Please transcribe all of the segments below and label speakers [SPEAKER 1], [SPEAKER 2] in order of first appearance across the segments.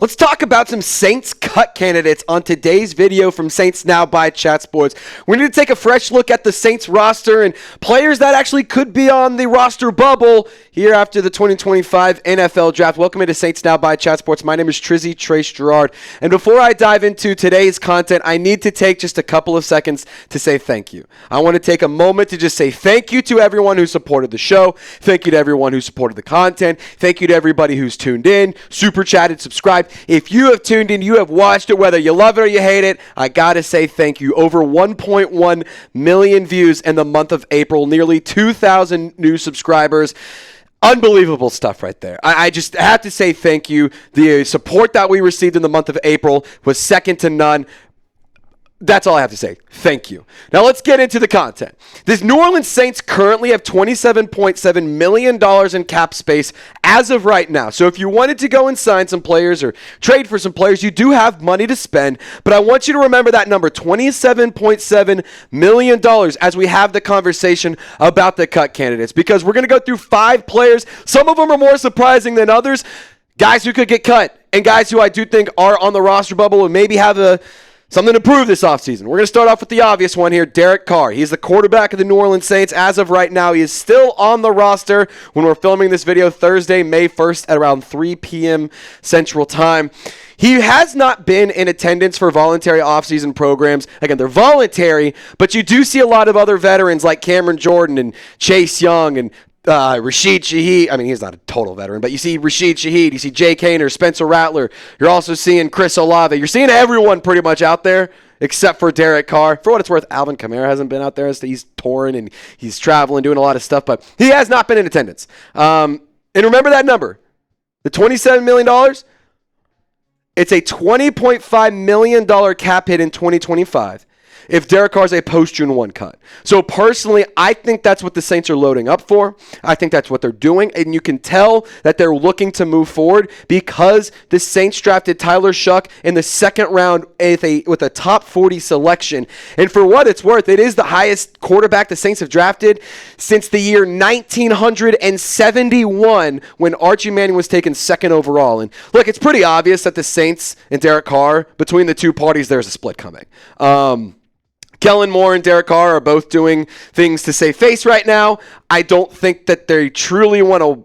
[SPEAKER 1] Let's talk about some Saints cut candidates on today's video from Saints Now by Chat Sports. We need to take a fresh look at the Saints roster and players that actually could be on the roster bubble here after the 2025 NFL Draft. Welcome to Saints Now by Chat Sports. My name is Trizzy Trace Gerard. And before I dive into today's content, I need to take just a couple of seconds to say thank you. I want to take a moment to just say thank you to everyone who supported the show. Thank you to everyone who supported the content. Thank you to everybody who's tuned in, super chatted, subscribed. If you have tuned in, you have watched it, whether you love it or you hate it, I gotta say thank you. Over 1.1 million views in the month of April, nearly 2,000 new subscribers. Unbelievable stuff right there. I just have to say thank you. The support that we received in the month of April was second to none. That's all I have to say. Thank you. Now let's get into the content. The New Orleans Saints currently have $27.7 million in cap space as of right now. So if you wanted to go and sign some players or trade for some players, you do have money to spend. But I want you to remember that number, $27.7 million, as we have the conversation about the cut candidates. Because we're going to go through 5 players. Some of them are more surprising than others. Guys who could get cut and guys who I do think are on the roster bubble and maybe have something to prove this offseason. We're going to start off with the obvious one here, Derek Carr. He's the quarterback of the New Orleans Saints. As of right now, he is still on the roster when we're filming this video Thursday, May 1st at around 3 p.m. Central Time. He has not been in attendance for voluntary offseason programs. Again, they're voluntary, but you do see a lot of other veterans like Cameron Jordan and Chase Young and Rashid Shaheed. I mean, he's not a total veteran, but you see Rashid Shaheed, you see Jake Haener, Spencer Rattler. You're also seeing Chris Olave. You're seeing everyone pretty much out there except for Derek Carr. For what it's worth, Alvin Kamara hasn't been out there. He's touring and he's traveling, doing a lot of stuff, but he has not been in attendance. And remember that number, the $27 million. It's a $20.5 million cap hit in 2025. If Derek Carr is a post-June 1 cut. So personally, I think that's what the Saints are loading up for. I think that's what they're doing. And you can tell that they're looking to move forward because the Saints drafted Tyler Shough in the second round with a top 40 selection. And for what it's worth, it is the highest quarterback the Saints have drafted since the year 1971 when Archie Manning was taken second overall. And look, it's pretty obvious that the Saints and Derek Carr, between the two parties, there's a split coming. Kellen Moore and Derek Carr are both doing things to save face right now. I don't think that they truly want to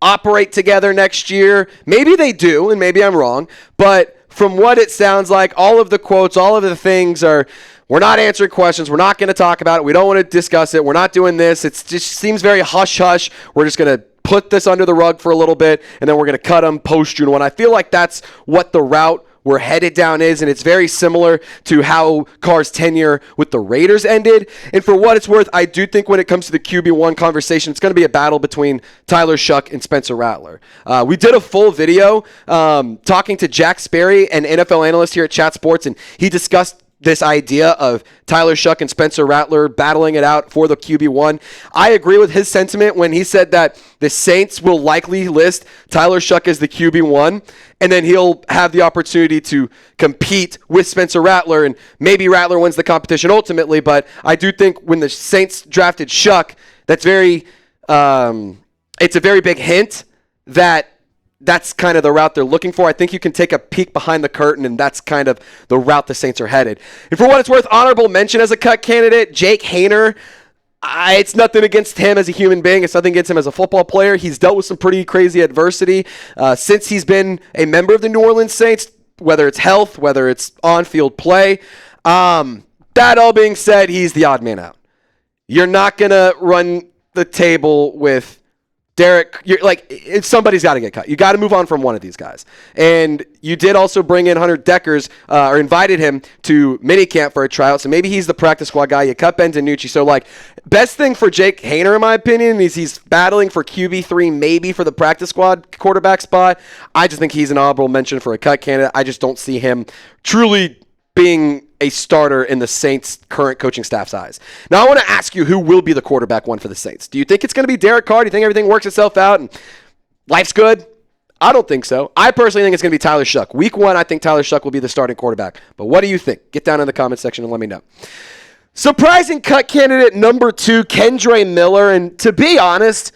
[SPEAKER 1] operate together next year. Maybe they do, and maybe I'm wrong. But from what it sounds like, all of the quotes, all of the things are, we're not answering questions. We're not going to talk about it. We don't want to discuss it. We're not doing this. It just seems very hush-hush. We're just going to put this under the rug for a little bit, and then we're going to cut them post-June 1. I feel like that's what the route we're headed down is, and it's very similar to how Carr's tenure with the Raiders ended. And for what it's worth, I do think when it comes to the QB1 conversation, it's going to be a battle between Tyler Shough and Spencer Rattler. We did a full video talking to Jack Sperry, an NFL analyst here at Chat Sports, and he discussed this idea of Tyler Shough and Spencer Rattler battling it out for the QB1. I agree with his sentiment when he said that the Saints will likely list Tyler Shough as the QB1, and then he'll have the opportunity to compete with Spencer Rattler, and maybe Rattler wins the competition ultimately, but I do think when the Saints drafted Shough, it's a very big hint that that's kind of the route they're looking for. I think you can take a peek behind the curtain, and that's kind of the route the Saints are headed. And for what it's worth, honorable mention as a cut candidate, Jake Haener. It's nothing against him as a human being. It's nothing against him as a football player. He's dealt with some pretty crazy adversity since he's been a member of the New Orleans Saints, whether it's health, whether it's on-field play. That all being said, he's the odd man out. You're not going to run the table with Derek, somebody's got to get cut. You got to move on from one of these guys. And you did also bring in Hunter Deckers, or invited him to minicamp for a tryout. So maybe he's the practice squad guy. You cut Ben DiNucci. So, best thing for Jake Haener, in my opinion, is he's battling for QB3, maybe for the practice squad quarterback spot. I just think he's an honorable mention for a cut candidate. I just don't see him truly being a starter in the Saints' current coaching staff's eyes. Now, I want to ask you, who will be the quarterback one for the Saints? Do you think it's going to be Derek Carr? Do you think everything works itself out and life's good? I don't think so. I personally think it's going to be Tyler Shough. Week 1, I think Tyler Shough will be the starting quarterback. But what do you think? Get down in the comment section and let me know. Surprising cut candidate number 2, Kendre Miller. And to be honest,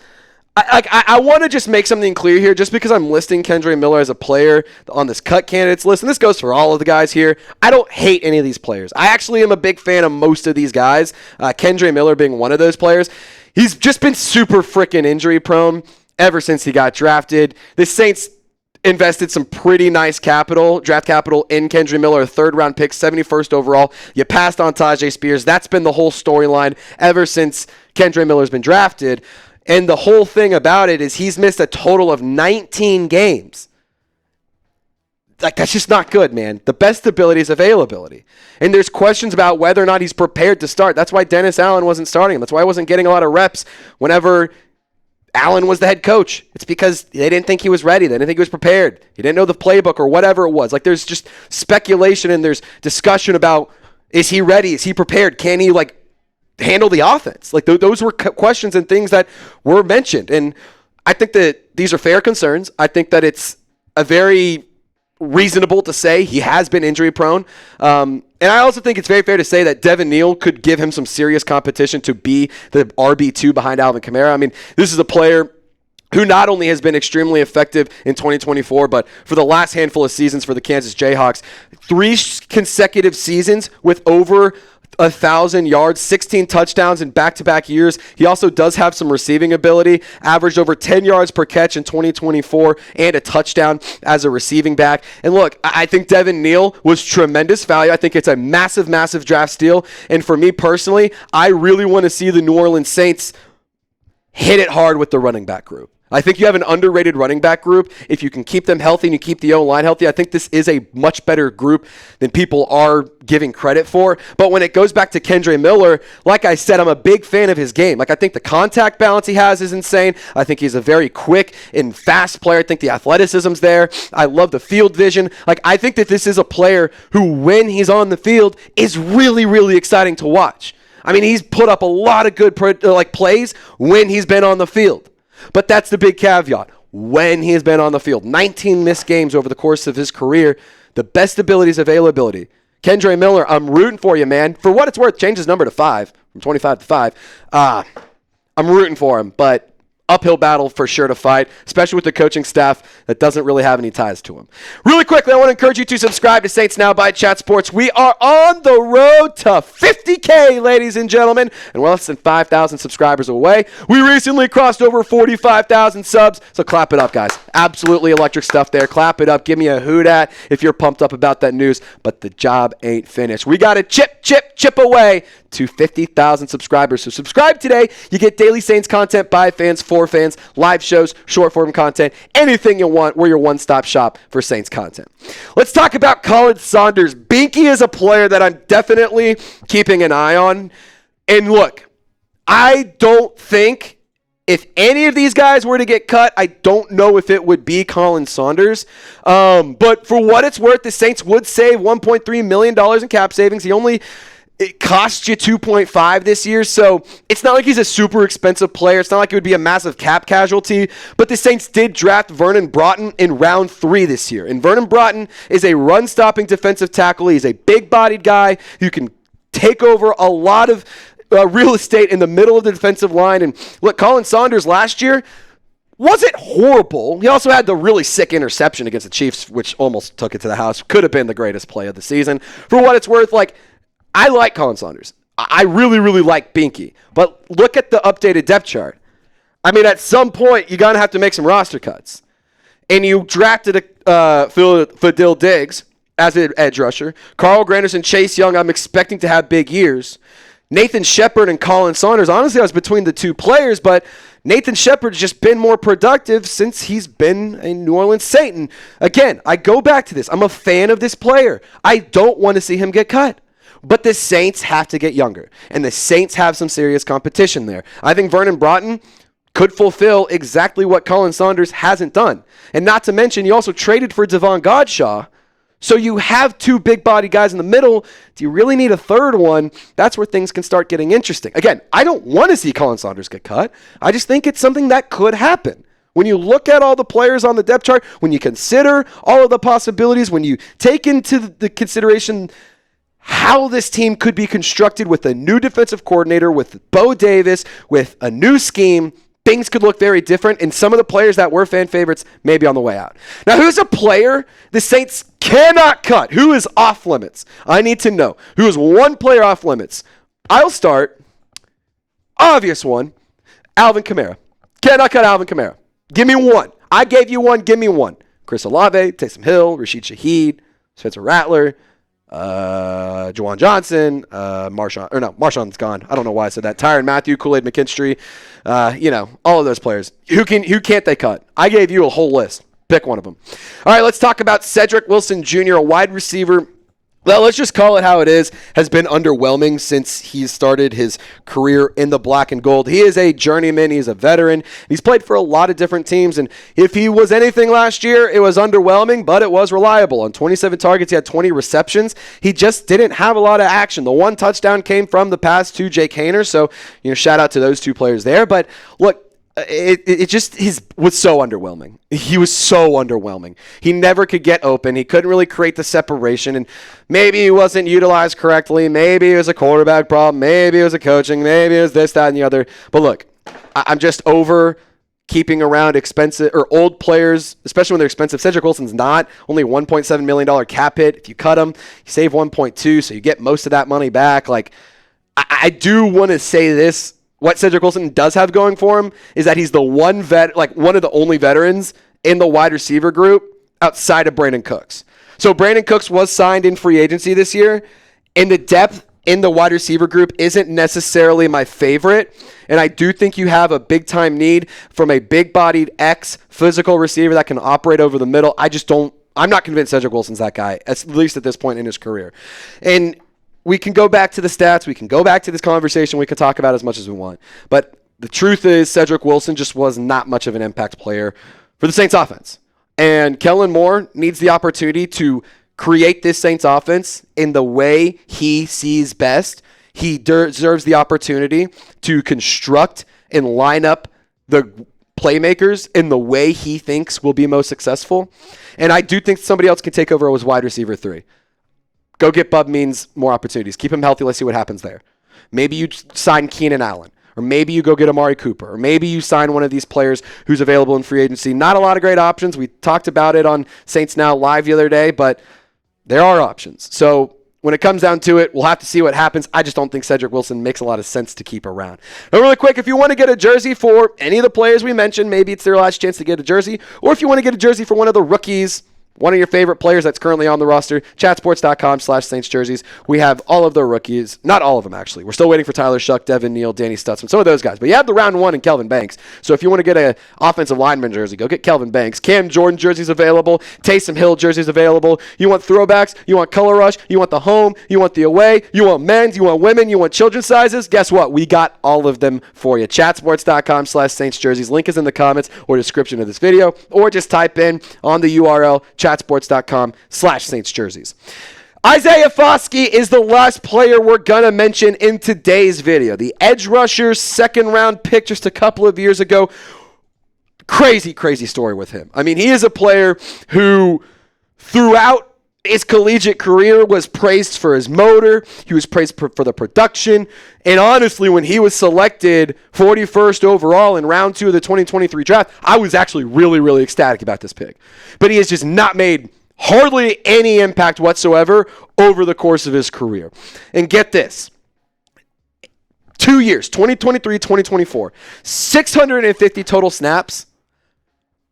[SPEAKER 1] I want to just make something clear here, just because I'm listing Kendre Miller as a player on this cut candidates list, and this goes for all of the guys here. I don't hate any of these players. I actually am a big fan of most of these guys, Kendre Miller being one of those players. He's just been super freaking injury prone ever since he got drafted. The Saints invested some pretty nice draft capital in Kendre Miller, a third-round pick, 71st overall. You passed on Tajay Spears. That's been the whole storyline ever since Kendre Miller's been drafted. And the whole thing about it is he's missed a total of 19 games. Like, that's just not good, man. The best ability is availability. And there's questions about whether or not he's prepared to start. That's why Dennis Allen wasn't starting him. That's why he wasn't getting a lot of reps whenever Allen was the head coach. It's because they didn't think he was ready. They didn't think he was prepared. He didn't know the playbook or whatever it was. Like, there's just speculation and there's discussion about, is he ready? Is he prepared? Can he, handle the offense? Like, those were questions and things that were mentioned. And I think that these are fair concerns. I think that it's a very reasonable to say he has been injury prone. And I also think it's very fair to say that Devin Neal could give him some serious competition to be the RB2 behind Alvin Kamara. I mean, this is a player who not only has been extremely effective in 2024, but for the last handful of seasons for the Kansas Jayhawks, 3 consecutive seasons with over 1,000 yards, 16 touchdowns in back-to-back years. He also does have some receiving ability, averaged over 10 yards per catch in 2024 and a touchdown as a receiving back. And look, I think Devin Neal was tremendous value. I think it's a massive, massive draft steal. And for me personally, I really want to see the New Orleans Saints hit it hard with the running back group. I think you have an underrated running back group. If you can keep them healthy and you keep the O-line healthy, I think this is a much better group than people are giving credit for. But when it goes back to Kendre Miller, like I said, I'm a big fan of his game. Like, I think the contact balance he has is insane. I think he's a very quick and fast player. I think the athleticism's there. I love the field vision. Like, I think that this is a player who, when he's on the field, is really, really exciting to watch. I mean, he's put up a lot of good plays when he's been on the field. But that's the big caveat. When he has been on the field, 19 missed games over the course of his career, the best ability is availability. Kendre Miller, I'm rooting for you, man. For what it's worth, change his number to 5, from 25 to 5. I'm rooting for him, but uphill battle for sure to fight, especially with the coaching staff that doesn't really have any ties to him. Really quickly, I want to encourage you to subscribe to Saints Now by Chat Sports. We are on the road to 50K, ladies and gentlemen, and we're less than 5,000 subscribers away. We recently crossed over 45,000 subs, so clap it up, guys. Absolutely electric stuff there. Clap it up. Give me a hoot at if you're pumped up about that news, but the job ain't finished. We got to chip away to 50,000 subscribers. So subscribe today. You get daily Saints content by fans, for fans, live shows, short form content, anything you want. We're your one-stop shop for Saints content. Let's talk about Colin Saunders. Binky is a player that I'm definitely keeping an eye on. And look, I don't think if any of these guys were to get cut, I don't know if it would be Colin Saunders. But for what it's worth, the Saints would save $1.3 million in cap savings. It cost you 2.5 this year, so it's not like he's a super expensive player. It's not like it would be a massive cap casualty, but the Saints did draft Vernon Broughton in round 3 this year. And Vernon Broughton is a run-stopping defensive tackle. He's a big-bodied guy who can take over a lot of real estate in the middle of the defensive line. And look, Colin Saunders last year wasn't horrible. He also had the really sick interception against the Chiefs, which almost took it to the house. Could have been the greatest play of the season. For what it's worth, I like Colin Saunders. I really, really like Binky. But look at the updated depth chart. I mean, at some point, you're going to have to make some roster cuts. And you drafted Fadil Diggs as an edge rusher. Carl Granderson, Chase Young, I'm expecting to have big years. Nathan Shepard and Colin Saunders. Honestly, I was between the two players, but Nathan Shepard's just been more productive since he's been a New Orleans Saint. And again, I go back to this. I'm a fan of this player. I don't want to see him get cut. But the Saints have to get younger, and the Saints have some serious competition there. I think Vernon Broughton could fulfill exactly what Colin Saunders hasn't done. And not to mention, you also traded for Devon Godshaw, so you have 2 big-body guys in the middle. Do you really need a third one? That's where things can start getting interesting. Again, I don't want to see Colin Saunders get cut. I just think it's something that could happen. When you look at all the players on the depth chart, when you consider all of the possibilities, when you take into the consideration how this team could be constructed with a new defensive coordinator, with Bo Davis, with a new scheme, things could look very different, and some of the players that were fan favorites may be on the way out. Now, who's a player the Saints cannot cut? Who is off limits? I need to know. Who is one player off limits? I'll start. Obvious one, Alvin Kamara. Cannot cut Alvin Kamara. Give me one. I gave you one. Give me one. Chris Olave, Taysom Hill, Rashid Shaheed, Spencer Rattler, Juwan Johnson, Marshawn's gone. I don't know why I said that. Tyrann Mathieu, Kool-Aid McKinstry, all of those players. Who can't they cut? I gave you a whole list. Pick one of them. All right, let's talk about Cedric Wilson Jr., a wide receiver. Well, let's just call it how it is, has been underwhelming since he started his career in the black and gold. He is a journeyman. He's a veteran. He's played for a lot of different teams, and if he was anything last year, it was underwhelming, but it was reliable. On 27 targets, he had 20 receptions. He just didn't have a lot of action. The one touchdown came from the pass to Jake Haener, so shout out to those two players there. But look, it just was so underwhelming. He was so underwhelming. He never could get open. He couldn't really create the separation, and maybe he wasn't utilized correctly. Maybe it was a quarterback problem. Maybe it was a coaching. Maybe it was this, that, and the other. But look, I'm just over keeping around expensive or old players, especially when they're expensive. Cedric Wilson's not. Only $1.7 million cap hit. If you cut him, you save 1.2, so you get most of that money back. Like, I do want to say this. What Cedric Wilson does have going for him is that he's the one of the only veterans in the wide receiver group outside of Brandon Cooks. So Brandon Cooks was signed in free agency this year, and the depth in the wide receiver group isn't necessarily my favorite. And I do think you have a big-time need from a big-bodied physical receiver that can operate over the middle. I'm not convinced Cedric Wilson's that guy, at least at this point in his career. And we can go back to the stats. We can go back to this conversation. We can talk about as much as we want. But the truth is Cedric Wilson just was not much of an impact player for the Saints offense. And Kellen Moore needs the opportunity to create this Saints offense in the way he sees best. He deserves the opportunity to construct and line up the playmakers in the way he thinks will be most successful. And I do think somebody else can take over as wide receiver 3. Go get Bub means more opportunities. Keep him healthy. Let's see what happens there. Maybe you sign Keenan Allen. Or maybe you go get Amari Cooper. Or maybe you sign one of these players who's available in free agency. Not a lot of great options. We talked about it on Saints Now Live the other day, but there are options. So when it comes down to it, we'll have to see what happens. I just don't think Cedric Wilson makes a lot of sense to keep around. Now, really quick, if you want to get a jersey for any of the players we mentioned, maybe it's their last chance to get a jersey. Or if you want to get a jersey for one of the rookies, one of your favorite players that's currently on the roster, chatsports.com/Saints jerseys. We have all of the rookies. Not all of them, actually. We're still waiting for Tyler Shough, Devin Neal, Danny Stutzman, some of those guys. But you have the round one and Kelvin Banks. So if you want to get an offensive lineman jersey, go get Kelvin Banks. Cam Jordan jerseys available. Taysom Hill jerseys available. You want throwbacks? You want color rush? You want the home? You want the away? You want men's? You want women? You want children's sizes? Guess what? We got all of them for you. Chatsports.com/Saints jerseys. Link is in the comments or description of this video. Or just type in on the URL chatsports.com/Saints jerseys. Isaiah Fosski is the last player we're going to mention in today's video. The edge rusher, second-round pick just a couple of years ago. Crazy, crazy story with him. I mean, he is a player who, throughout his collegiate career, was praised for his motor. He was praised for the production. And honestly, when he was selected 41st overall in round 2 of the 2023 draft, I was actually really, really ecstatic about this pick. But he has just not made hardly any impact whatsoever over the course of his career. And get this. 2 years, 2023, 2024, 650 total snaps.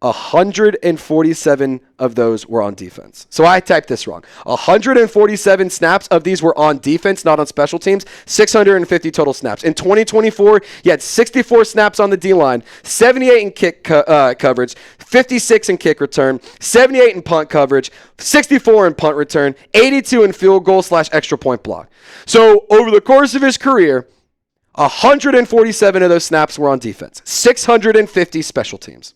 [SPEAKER 1] 147 of those were on defense. So I typed this wrong. 147 snaps of these were on defense, not on special teams. 650 total snaps. In 2024, he had 64 snaps on the D-line, 78 in kick coverage, 56 in kick return, 78 in punt coverage, 64 in punt return, 82 in field goal / extra point block. So over the course of his career, 147 of those snaps were on defense, 650 special teams.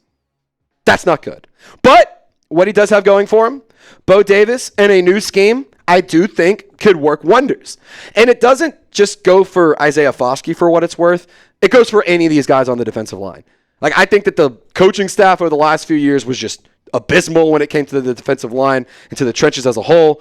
[SPEAKER 1] That's not good. But what he does have going for him, Bo Davis and a new scheme, I do think could work wonders. And it doesn't just go for Isaiah Fosski for what it's worth. It goes for any of these guys on the defensive line. Like, I think that the coaching staff over the last few years was just abysmal when it came to the defensive line and to the trenches as a whole.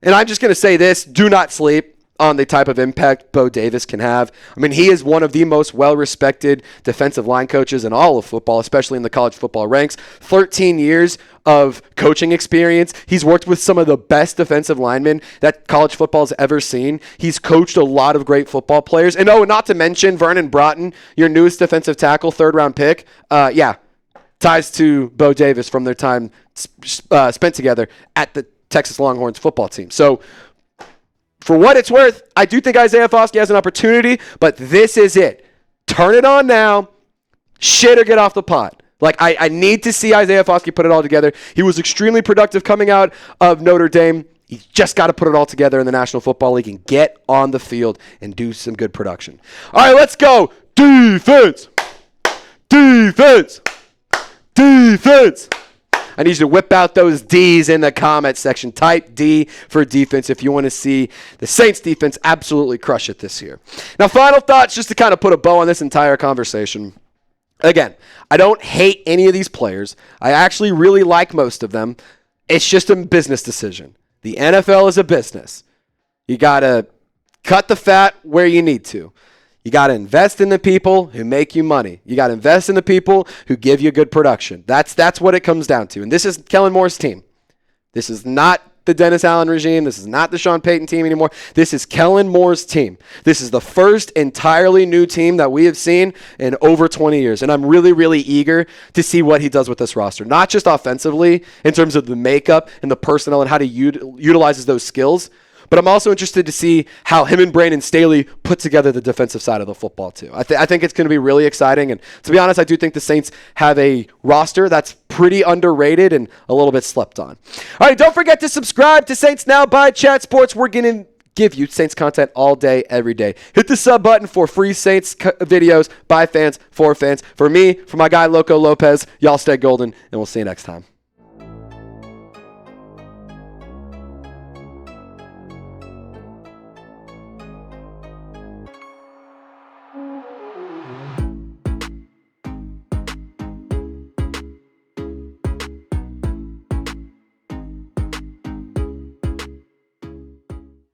[SPEAKER 1] And I'm just going to say this, do not sleep on the type of impact Bo Davis can have. I mean, he is one of the most well-respected defensive line coaches in all of football, especially in the college football ranks. 13 years of coaching experience. He's worked with some of the best defensive linemen that college football has ever seen. He's coached a lot of great football players. And not to mention Vernon Broughton, your newest defensive tackle, third-round pick. Ties to Bo Davis from their time spent together at the Texas Longhorns football team. So, for what it's worth, I do think Isaiah Fosski has an opportunity, but this is it. Turn it on now. Shit or get off the pot. Like, I need to see Isaiah Fosski put it all together. He was extremely productive coming out of Notre Dame. He's just got to put it all together in the National Football League and get on the field and do some good production. All right, let's go. Defense. Defense. Defense. I need you to whip out those D's in the comment section. Type D for defense if you want to see the Saints defense absolutely crush it this year. Now, final thoughts just to kind of put a bow on this entire conversation. Again, I don't hate any of these players. I actually really like most of them. It's just a business decision. The NFL is a business. You got to cut the fat where you need to. You got to invest in the people who make you money. You got to invest in the people who give you good production. That's what it comes down to. And this is Kellen Moore's team. This is not the Dennis Allen regime. This is not the Sean Payton team anymore. This is Kellen Moore's team. This is the first entirely new team that we have seen in over 20 years. And I'm really, really eager to see what he does with this roster. Not just offensively in terms of the makeup and the personnel and how he utilizes those skills, but I'm also interested to see how him and Brandon Staley put together the defensive side of the football, too. I think it's going to be really exciting. And to be honest, I do think the Saints have a roster that's pretty underrated and a little bit slept on. All right, don't forget to subscribe to Saints Now by Chat Sports. We're going to give you Saints content all day, every day. Hit the sub button for free Saints videos by fans, for fans. For me, for my guy Loco Lopez, y'all stay golden, and we'll see you next time.